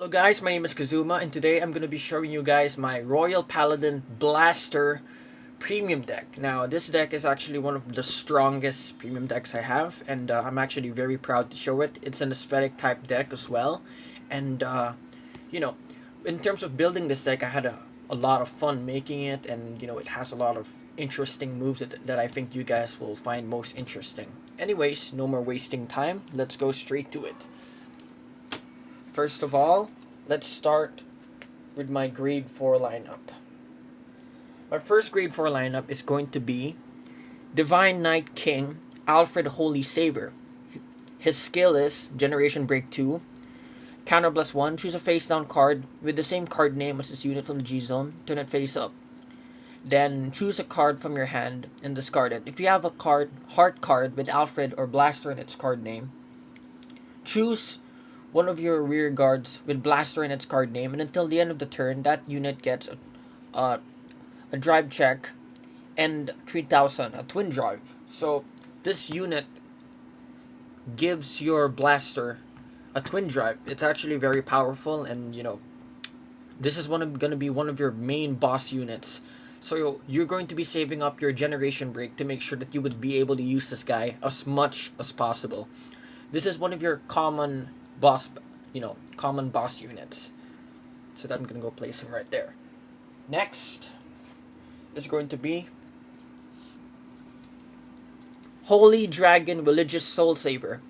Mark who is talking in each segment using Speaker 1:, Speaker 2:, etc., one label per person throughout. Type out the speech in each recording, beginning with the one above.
Speaker 1: Hello guys, my name is Kazuma and today I'm going to be showing you guys my Royal Paladin Blaster Premium Deck. Now this deck is actually one of the strongest premium decks I have, and I'm actually very proud to show it. It's an aesthetic type deck as well, and you know, in terms of building this deck I had a lot of fun making it, and it has a lot of interesting moves that I think you guys will find most interesting. Anyways, no more wasting time, let's go straight to it. First of all, let's start with my grade 4 lineup. My first grade 4 lineup is going to be Divine Knight King Alfred Holy Saver. His skill is Generation Break 2. Counter plus 1, choose a face down card with the same card name as this unit from the G zone, turn it face up. Then choose a card from your hand and discard it. If you have a heart card with Alfred or Blaster in its card name, choose one of your rear guards with Blaster in its card name, and until the end of the turn, that unit gets a drive check and 3000, a twin drive. So this unit gives your Blaster a twin drive. It's actually very powerful, and this is gonna be one of your main boss units. So you're going to be saving up your generation break to make sure that you would be able to use this guy as much as possible. This is one of your boss common boss units, so that I'm gonna go place him right there. Next is going to be Holy Dragon Religious Soul Saver.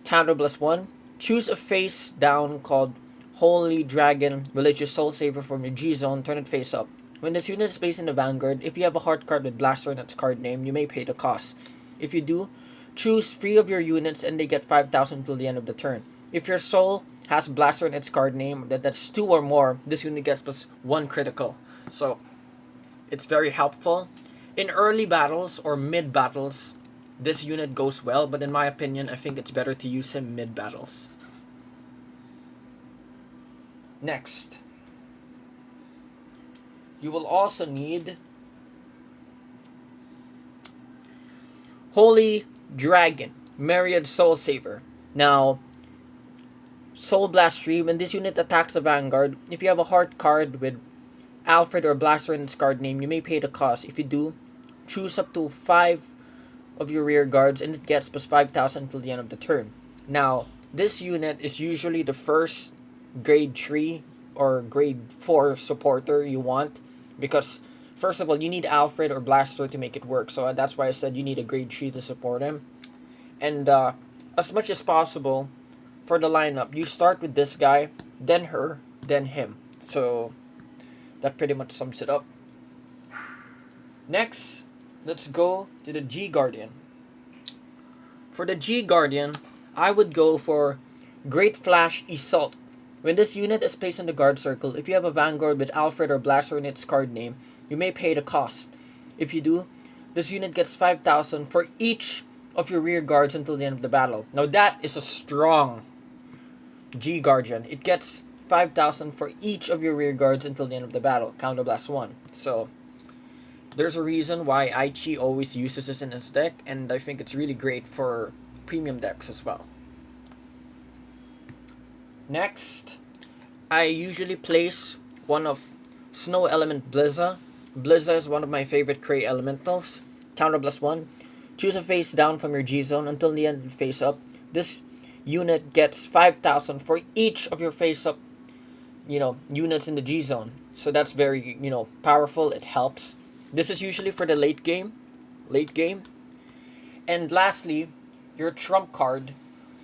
Speaker 1: Counter plus 1, choose a face down called Holy Dragon Religious Soul Saver from your G zone, turn it face up. When this unit is placed in the vanguard, if you have a heart card with Blaster in its card name, you may pay the cost. If you do, choose 3 of your units and they get 5000 until the end of the turn. If your soul has Blaster in its card name, that's 2 or more, this unit gets plus 1 critical. So it's very helpful. In early battles or mid battles, this unit goes well, but in my opinion, I think it's better to use him mid battles. Next, you will also need Holy Dragon Myriad Soul Saver. Now, Soul Blast 3, when this unit attacks the vanguard, if you have a heart card with Alfred or Blaster in its card name, you may pay the cost. If you do, choose up to 5 of your rear guards and it gets plus 5000 until the end of the turn. Now, this unit is usually the first grade 3 or grade 4 supporter you want, because first of all, you need Alfred or Blaster to make it work. So that's why I said you need a grade 3 to support him. And as much as possible, for the lineup, you start with this guy, then her, then him. So that pretty much sums it up. Next, let's go to the G Guardian. For the G Guardian, I would go for Great Flash Assault. When this unit is placed in the guard circle, if you have a vanguard with Alfred or Blaster in its card name, you may pay the cost. If you do, this unit gets 5000 for each of your rear guards until the end of the battle. Now that is a strong G Guardian. It gets 5000 for each of your rear guards until the end of the battle. Counter blast 1. So there's a reason why Aichi always uses this in his deck, and I think it's really great for premium decks as well. Next, I usually place one of Snow Element Blizza. Blizza is one of my favorite Cray Elementals. Counter plus 1. Choose a face down from your G zone until the end of face up. This unit gets 5000 for each of your face up units in the G zone. So that's very powerful. It helps. This is usually for the late game. And lastly, your trump card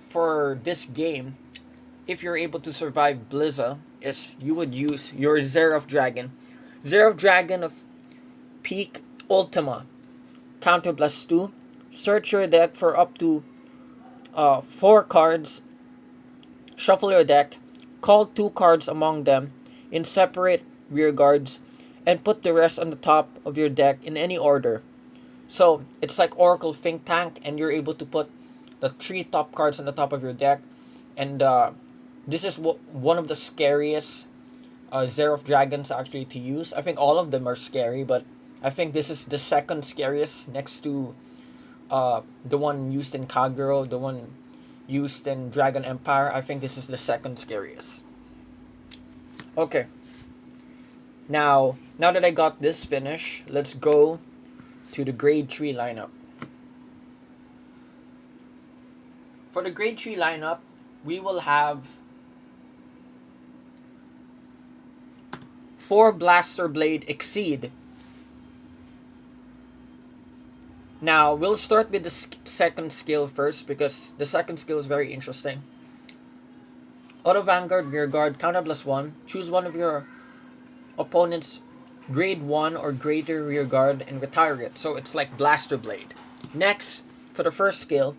Speaker 1: for this game, if you're able to survive Blizza, is you would use your Xerath Dragon. Xerath Dragon of Peak Ultima. Counter plus 2. Search your deck for up to 4 cards. Shuffle your deck. Call 2 cards among them in separate rear guards, and put the rest on the top of your deck in any order. So it's like Oracle Think Tank, and you're able to put the 3 top cards on the top of your deck. And this is one of the scariest Xerath Dragons actually to use. I think all of them are scary, but I think this is the second scariest next to the one used in Kagero, the one used in Dragon Empire. I think this is the second scariest. Okay. Now that I got this finish, let's go to the grade 3 lineup. For the grade 3 lineup, we will have 4 Blaster Blade Exceed. Now, we'll start with the second skill first because the second skill is very interesting. Auto Vanguard, Rear Guard, counter +1. Choose one of your opponent's grade 1 or greater rear guard and retire it. So it's like Blaster Blade. Next, for the first skill,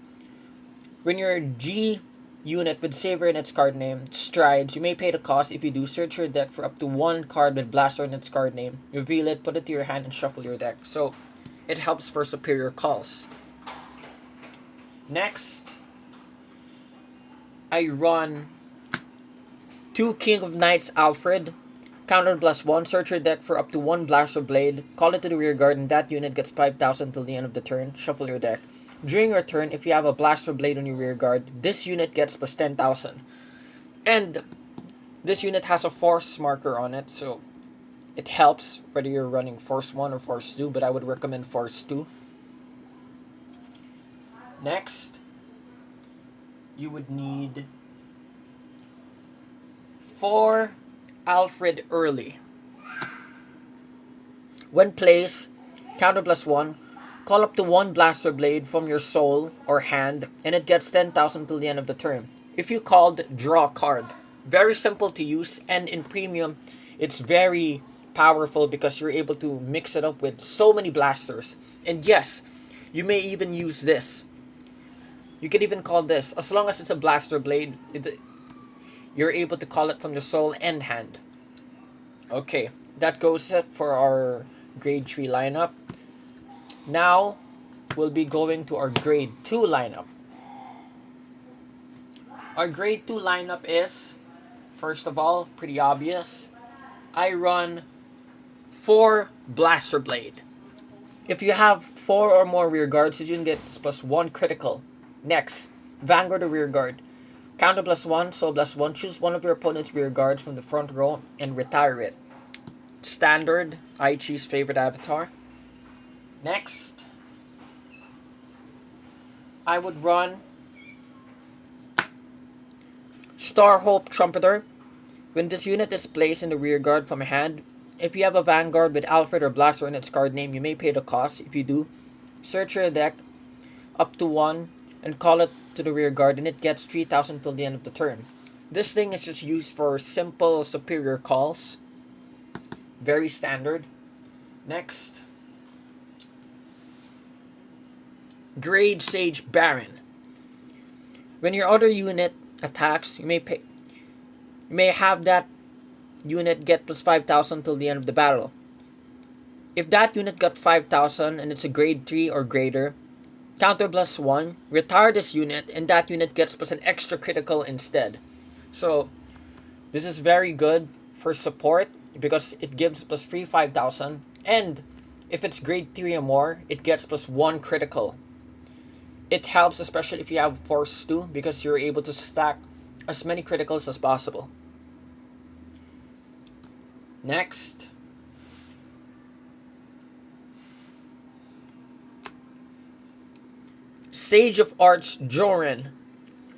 Speaker 1: when your G unit with Saver in its card name strides, you may pay the cost. If you do, search your deck for up to 1 card with Blaster in its card name. Reveal it, put it to your hand, and shuffle your deck. So it helps for superior calls. Next, I run 2 King of Knights Alfred. Counter +1, search your deck for up to 1 Blaster Blade, call it to the rear guard, and that unit gets 5,000 till the end of the turn. Shuffle your deck. During your turn, if you have a Blaster Blade on your rear guard, this unit gets plus 10,000. And this unit has a Force marker on it, so it helps whether you're running Force 1 or Force 2, but I would recommend Force 2. Next, you would need 4 Alfred early. When placed, counter +1, call up to 1 Blaster Blade from your soul or hand, and it gets 10,000 till the end of the turn. If you called, draw a card. Very simple to use, and in Premium, it's very powerful because you're able to mix it up with so many blasters. And yes, you may even use this. You can even call this, as long as it's a Blaster Blade, you're able to call it from the soul and hand. Okay, that goes it for our grade 3 lineup. Now, we'll be going to our grade 2 lineup. Our grade 2 lineup is, first of all, pretty obvious. I run 4 Blaster Blade. If you have 4 or more rear guards, you can get +1 critical. Next, Vanguard or rear guard. Counter +1, soul +1. Choose one of your opponent's rear guards from the front row and retire it. Standard, I choose favorite avatar. Next, I would run Star Hope Trumpeter. When this unit is placed in the rear guard from a hand, if you have a Vanguard with Alfred or Blaster in its card name, you may pay the cost. If you do, search your deck up to 1 and call it to the rear guard, and it gets 3,000 till the end of the turn. This thing is just used for simple superior calls. Very standard. Next, Grade Sage Baron. When your other unit attacks, you may have that unit get plus 5,000 till the end of the battle. If that unit got 5,000 and it's a grade 3 or greater, counter +1, retire this unit, and that unit gets plus an extra critical instead. So this is very good for support because it gives plus free 5,000, and if it's grade 3 or more, it gets +1 critical. It helps especially if you have Force 2 because you're able to stack as many criticals as possible. Next, Sage of Arch Joran.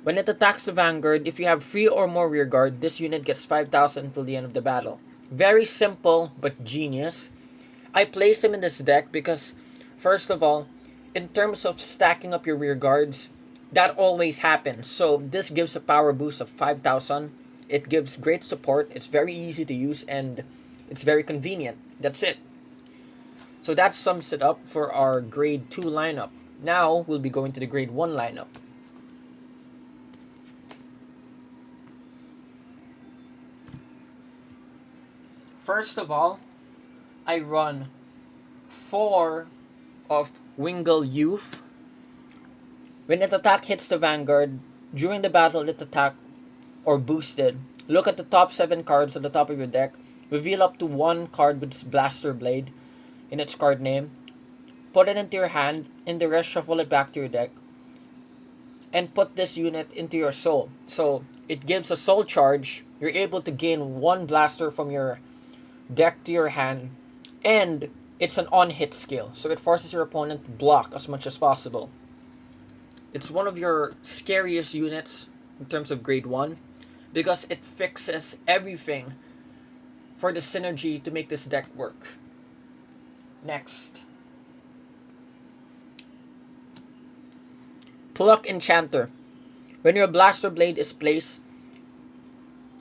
Speaker 1: When it attacks the Vanguard, if you have 3 or more rear guard, this unit gets 5,000 until the end of the battle. Very simple but genius. I placed him in this deck because, first of all, in terms of stacking up your rear guards, that always happens. So this gives a power boost of 5,000. It gives great support. It's very easy to use and it's very convenient. That's it. So that sums it up for our grade 2 lineup. Now we'll be going to the grade 1 lineup. First of all, I run 4 of Wingle Youth. When an attack hits the Vanguard, during the battle it attack or boosted, look at the top 7 cards at the top of your deck, reveal up to 1 card with its Blaster Blade in its card name, put it into your hand, and the rest shuffle it back to your deck, and put this unit into your soul. So it gives a soul charge you're able to gain one blaster from your deck to your hand, and it's an on-hit skill, so it forces your opponent to block as much as possible. It's one of your scariest units in terms of grade 1 because it fixes everything for the synergy to make this deck work. Next, Pluck Enchanter. When your Blaster Blade is placed,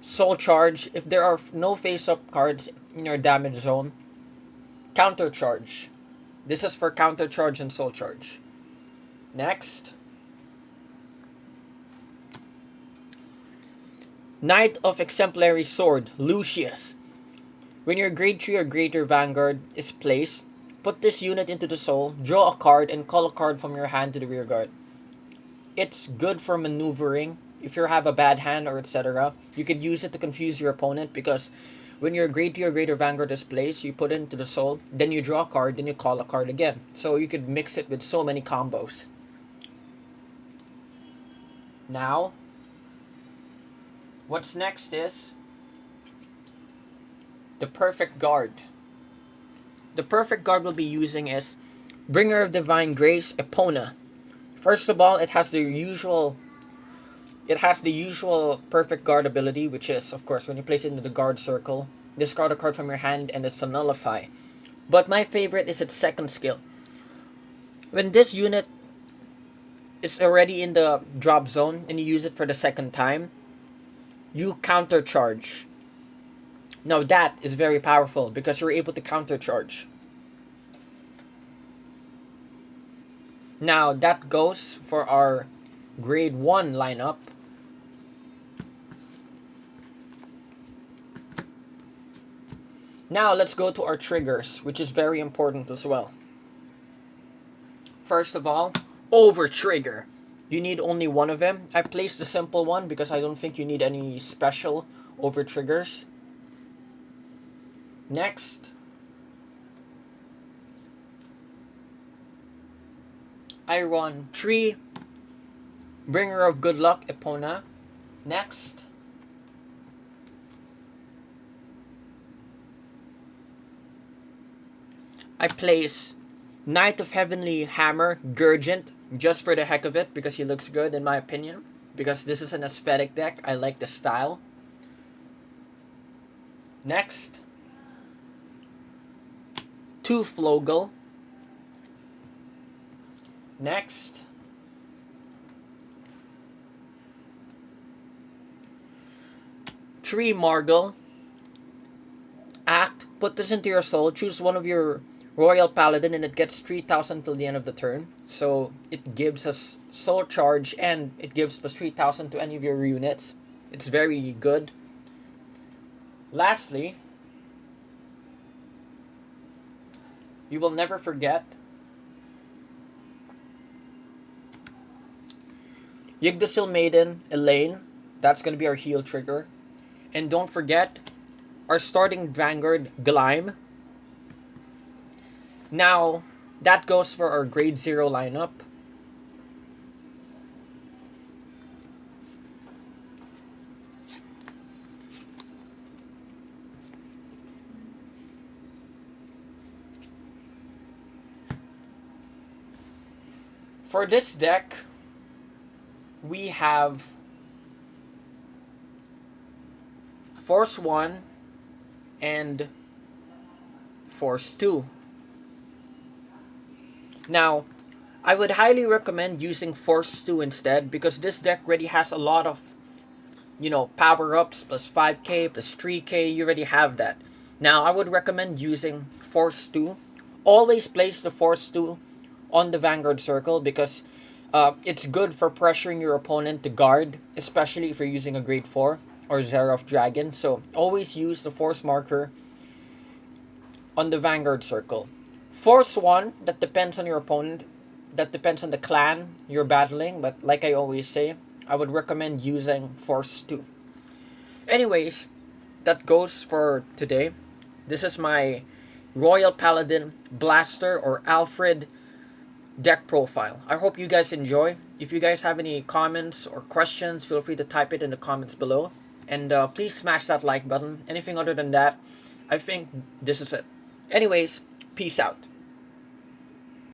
Speaker 1: Soul Charge. If there are no face-up cards in your damage zone, Counter Charge. This is for Counter Charge and Soul Charge. Next, Knight of Exemplary Sword, Lucius. When your grade 3 or greater Vanguard is placed, put this unit into the soul, draw a card, and call a card from your hand to the rear guard. It's good for maneuvering. If you have a bad hand or etc., you could use it to confuse your opponent because when your grade 2 or greater Vanguard is placed, you put it into the soul, then you draw a card, then you call a card again. So you could mix it with so many combos. Now, what's next is the perfect guard. The perfect guard we'll be using is Bringer of Divine Grace, Epona. First of all, it has the usual perfect guard ability, which is, of course, when you place it into the guard circle, discard a card from your hand and it's a nullify. But my favorite is its second skill. When this unit is already in the drop zone and you use it for the second time, you counter charge. Now that is very powerful because you're able to counter charge. Now that goes for our grade 1 lineup. Now let's go to our triggers, which is very important as well. First of all, over trigger. You need only one of them. I placed the simple one because I don't think you need any special over triggers. Next, I run 3 Bringer of Good Luck, Epona. Next, I place Knight of Heavenly Hammer, Gurgent, just for the heck of it, because he looks good in my opinion. Because this is an aesthetic deck, I like the style. Next, 2 Flogel. Next, three Margle. Act, put this into your soul, choose one of your Royal Paladin and it gets 3,000 till the end of the turn. So it gives us soul charge and it gives plus 3,000 to any of your units. It's very good. Lastly, you will never forget Yggdrasil Maiden, Elaine. That's going to be our heal trigger. And don't forget our starting Vanguard, Gleim. Now, that goes for our grade 0 lineup. For this deck, we have Force 1 and Force 2. Now, I would highly recommend using Force 2 instead because this deck already has a lot of, power-ups, plus 5k, plus 3k, you already have that. Now, I would recommend using Force 2. Always place the Force 2 on the Vanguard circle because it's good for pressuring your opponent to guard, especially if you're using a grade 4 or Xerath Dragon. So always use the Force marker on the Vanguard circle. Force 1, that depends on your opponent. That depends on the clan you're battling. But like I always say, I would recommend using Force 2. Anyways, that goes for today. This is my Royal Paladin Blaster or Alfred deck profile. I hope you guys enjoy. If you guys have any comments or questions, feel free to type it in the comments below. And please smash that like button. Anything other than that, I think this is it. Anyways, peace out.